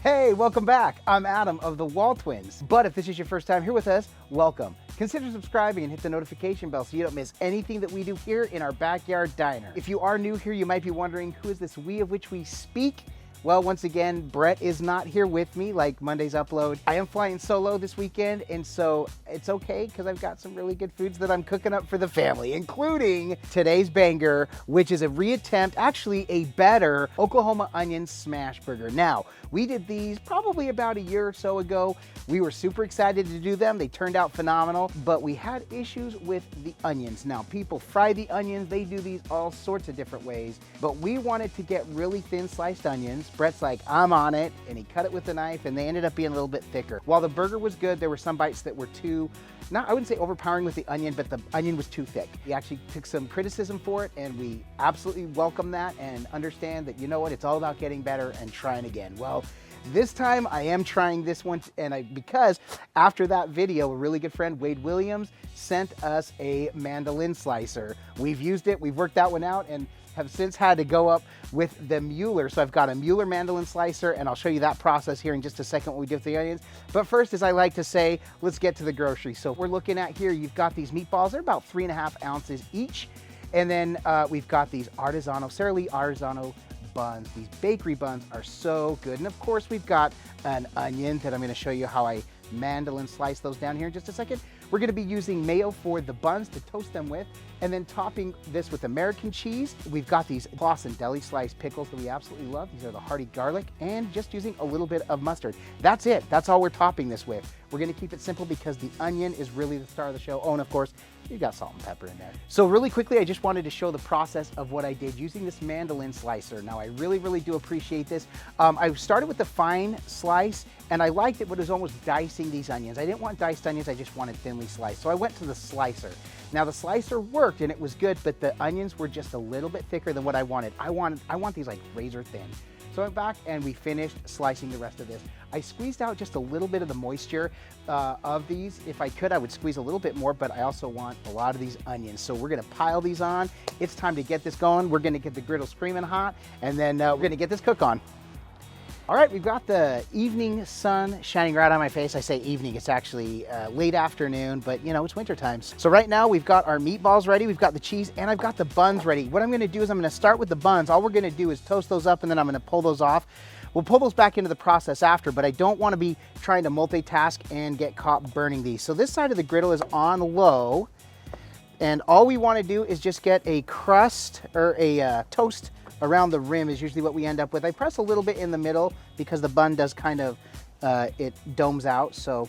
Hey, welcome back. I'm Adam of the WALTWINS. But if this is your first time here with us, welcome. Consider subscribing and hit the notification bell so you don't miss anything that we do here in our backyard diner. If you are new here, you might be wondering, who is this we of which we speak? Well, once again, Brett is not here with me like Monday's upload. I am flying solo this weekend, and so it's okay because I've got some really good foods that I'm cooking up for the family, including today's banger, which is a reattempt, actually a better Oklahoma onion smash burger. Now, we did these probably about a year or so ago. We were super excited to do them. They turned out phenomenal, but we had issues with the onions. Now, people fry the onions. They do these all sorts of different ways, but we wanted to get really thin sliced onions. Brett's like, I'm on it, and he cut it with a knife, and they ended up being a little bit thicker. While the burger was good, there were some bites that were too, I wouldn't say overpowering with the onion, but the onion was too thick. We actually took some criticism for it, and we absolutely welcome that and understand that, you know what, it's all about getting better and trying again. Well, this time I am trying this one, because after that video, a really good friend, Wade Williams, sent us a mandolin slicer. We've used it, we've worked that one out, and have since had to go up with the Mueller. So I've got a Mueller mandolin slicer, and I'll show you that process here in just a second what we do with the onions. But first, as I like to say, let's get to the groceries. So we're looking at here, you've got these meatballs. They're about 3.5 ounces each. And then we've got these Sara Lee Artisanal buns. These bakery buns are so good. And of course, we've got an onion that I'm gonna show you how I mandolin slice those down here in just a second. We're gonna be using mayo for the buns to toast them with, and then topping this with American cheese. We've got these Claussen deli sliced pickles that we absolutely love. These are the hearty garlic, and just using a little bit of mustard. That's it, that's all we're topping this with. We're gonna keep it simple because the onion is really the star of the show. Oh, and of course, you got salt and pepper in there. So really quickly, I just wanted to show the process of what I did using this mandolin slicer. Now, I really do appreciate this. I started with the fine slice, and I liked it, but it was almost dicing these onions. I didn't want diced onions, I just wanted thinly sliced. So I went to the slicer. Now the slicer worked and it was good, but the onions were just a little bit thicker than what I wanted. I want these like razor thin. So I went back and we finished slicing the rest of this. I squeezed out just a little bit of the moisture of these. If I could, I would squeeze a little bit more, but I also want a lot of these onions. So we're gonna pile these on. It's time to get this going. We're gonna get the griddle screaming hot, and then we're gonna get this cook on. All right, we've got the evening sun shining right on my face. I say evening, it's actually late afternoon, but you know, it's winter times. So right now we've got our meatballs ready, we've got the cheese, and I've got the buns ready. What I'm gonna do is I'm gonna start with the buns. All we're gonna do is toast those up, and then I'm gonna pull those off. We'll pull those back into the process after, but I don't wanna be trying to multitask and get caught burning these. So this side of the griddle is on low, and all we wanna do is just get a crust or a toast around the rim is usually what we end up with. I press a little bit in the middle because the bun does kind of, it domes out. So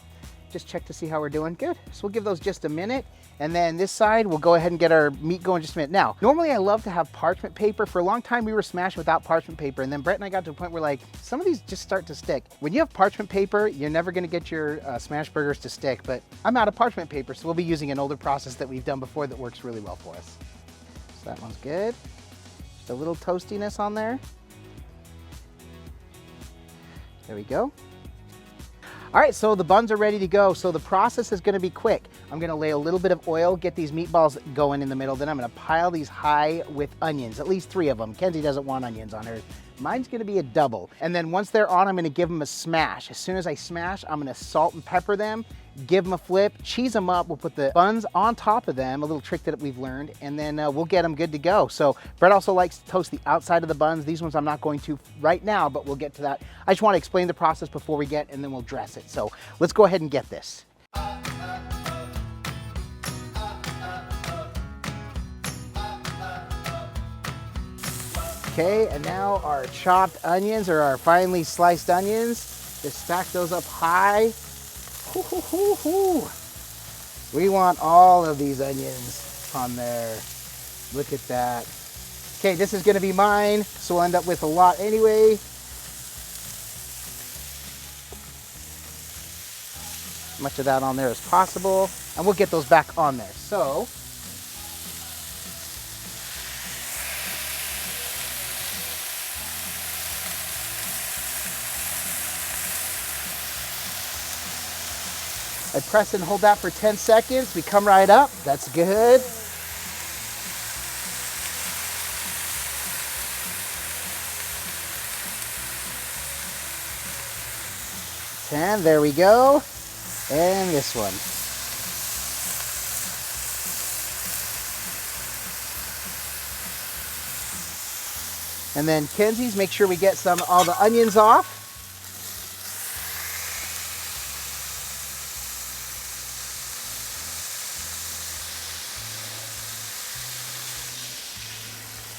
just check to see how we're doing. Good. So we'll give those just a minute. And then this side, we'll go ahead and get our meat going just a minute. Now, normally I love to have parchment paper. For a long time, we were smashing without parchment paper. And then Brett and I got to a point where like, some of these just start to stick. When you have parchment paper, you're never gonna get your smash burgers to stick, but I'm out of parchment paper. So we'll be using an older process that we've done before that works really well for us. So that one's good. A little toastiness on there. There we go. All right, so the buns are ready to go. So the process is gonna be quick. I'm gonna lay a little bit of oil, get these meatballs going in the middle, then I'm gonna pile these high with onions, at least 3 of them. Kenzie doesn't want onions on hers. Mine's gonna be a double. And then once they're on, I'm gonna give them a smash. As soon as I smash, I'm gonna salt and pepper them, give them a flip, cheese them up. We'll put the buns on top of them, a little trick that we've learned, and then we'll get them good to go. So Brett also likes to toast the outside of the buns. These ones I'm not going to right now, but we'll get to that. I just wanna explain the process before we get, and then we'll dress it. So let's go ahead and get this. Okay, and now our chopped onions, or our finely sliced onions, just stack those up high. We want all of these onions on there. Look at that. Okay, this is gonna be mine, so we'll end up with a lot anyway. As much of that on there as possible, and we'll get those back on there. So, I press and hold that for 10 seconds. We come right up. That's good. And there we go. And this one. And then Kenzie's, make sure we get all the onions off.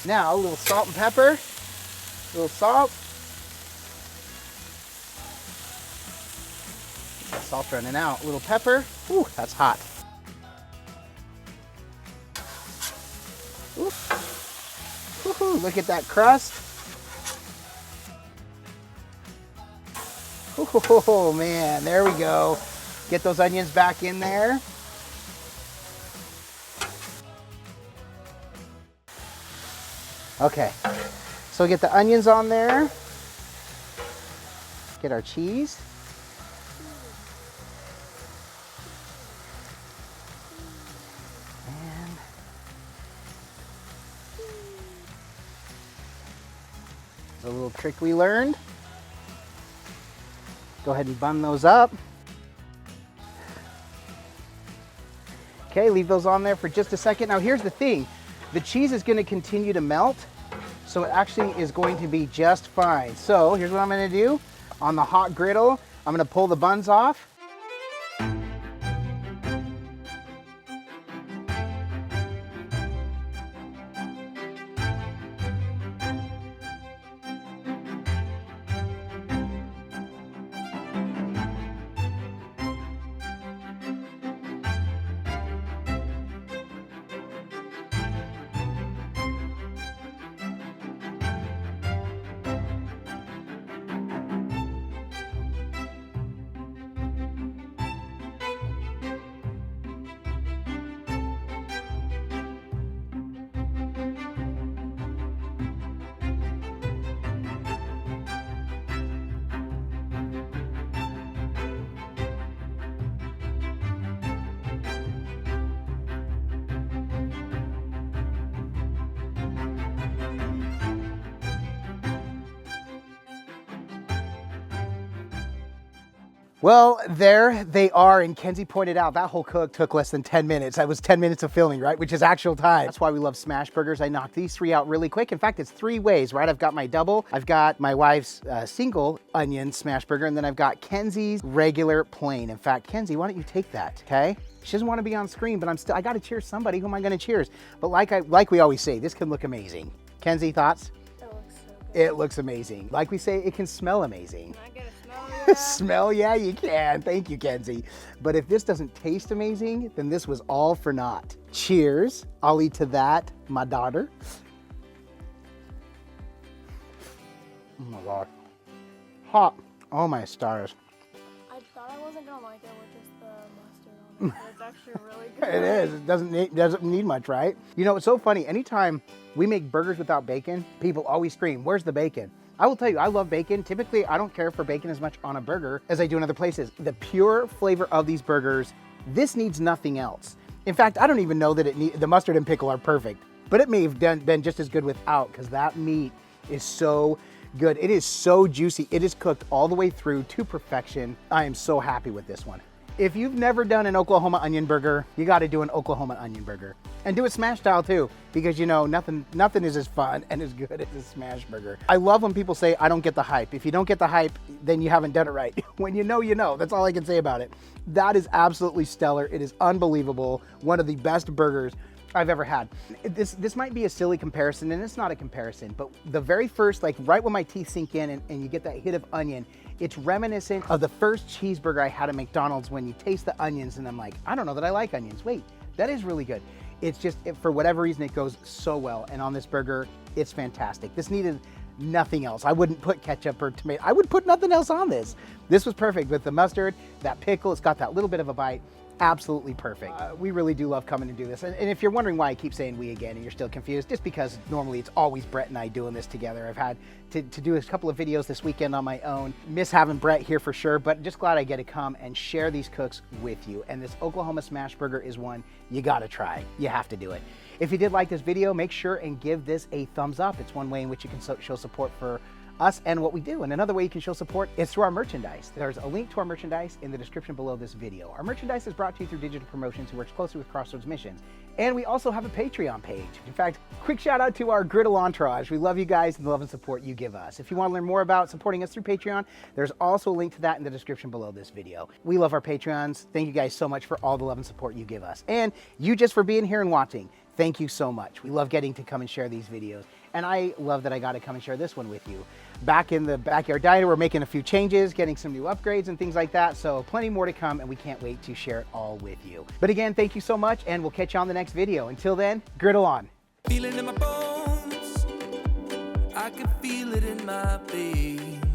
Now, a little salt and pepper, a little salt. Salt's running out. A little pepper. Ooh, that's hot. Ooh. Woo-hoo, look at that crust. Oh man, there we go. Get those onions back in there. Okay, so get the onions on there. Get our cheese. And there's a little trick we learned. Go ahead and bun those up. Okay, leave those on there for just a second. Now here's the thing. The cheese is going to continue to melt, so it actually is going to be just fine. So here's what I'm going to do. On the hot griddle, I'm going to pull the buns off. Well, there they are, and Kenzie pointed out that whole cook took less than 10 minutes. That was 10 minutes of filming, right? Which is actual time. That's why we love Smashburgers. I knocked these 3 out really quick. In fact, it's 3 ways, right? I've got my double, I've got my wife's single onion Smashburger, and then I've got Kenzie's regular plain. In fact, Kenzie, why don't you take that, okay? She doesn't want to be on screen, but I gotta cheers somebody. Who am I gonna cheers? But like we always say, this can look amazing. Kenzie, thoughts? It looks so good. It looks amazing. Like we say, it can smell amazing. I get a smell. Smell, yeah, you can. Thank you, Kenzie. But if this doesn't taste amazing, then this was all for naught. Cheers. I'll eat to that, my daughter. Oh my God. Hot. Oh my stars. I thought I wasn't gonna like it with just the mustard on it, but it's actually really good. It is. It doesn't need much, right? You know, it's so funny. Anytime we make burgers without bacon, people always scream, "Where's the bacon?" I will tell you, I love bacon. Typically, I don't care for bacon as much on a burger as I do in other places. The pure flavor of these burgers, this needs nothing else. In fact, I don't even know that the mustard and pickle are perfect, but it may have been just as good without, because that meat is so good. It is so juicy. It is cooked all the way through to perfection. I am so happy with this one. If you've never done an Oklahoma onion burger, you got to do an Oklahoma onion burger. And do it smash style too, because you know, nothing is as fun and as good as a smash burger. I love when people say, I don't get the hype. If you don't get the hype, then you haven't done it right. When you know, you know. That's all I can say about it. That is absolutely stellar. It is unbelievable. One of the best burgers I've ever had. This might be a silly comparison, and it's not a comparison, but the very first, like right when my teeth sink in and you get that hit of onion, it's reminiscent of the first cheeseburger I had at McDonald's, when you taste the onions and I'm like, I don't know that I like onions. Wait, that is really good. It's just, for whatever reason, it goes so well. And on this burger, it's fantastic. This needed nothing else. I wouldn't put ketchup or tomato. I would put nothing else on this. This was perfect with the mustard, that pickle. It's got that little bit of a bite. Absolutely perfect. We really do love coming to do this. And if you're wondering why I keep saying we again and you're still confused, just because normally it's always Brett and I doing this together. I've had to do a couple of videos this weekend on my own. Miss having Brett here for sure, but just glad I get to come and share these cooks with you. And this Oklahoma Smash Burger is one you gotta try. You have to do it. If you did like this video, make sure and give this a thumbs up. It's one way in which you can show support for us and what we do. And another way you can show support is through our merchandise. There's a link to our merchandise in the description below this video. Our merchandise is brought to you through Digital Promotions, who works closely with Crossroads Missions. And we also have a Patreon page. In fact, quick shout out to our Griddle entourage. We love you guys and the love and support you give us. If you want to learn more about supporting us through Patreon, there's also a link to that in the description below this video. We love our Patreons. Thank you guys so much for all the love and support you give us. And you just for being here and watching. Thank you so much. We love getting to come and share these videos. And I love that I got to come and share this one with you. Back in the Backyard Diner, we're making a few changes, getting some new upgrades and things like that. So plenty more to come, and we can't wait to share it all with you. But again, thank you so much, and we'll catch you on the next video. Until then, griddle on. Feeling in my bones, I can feel it in my veins.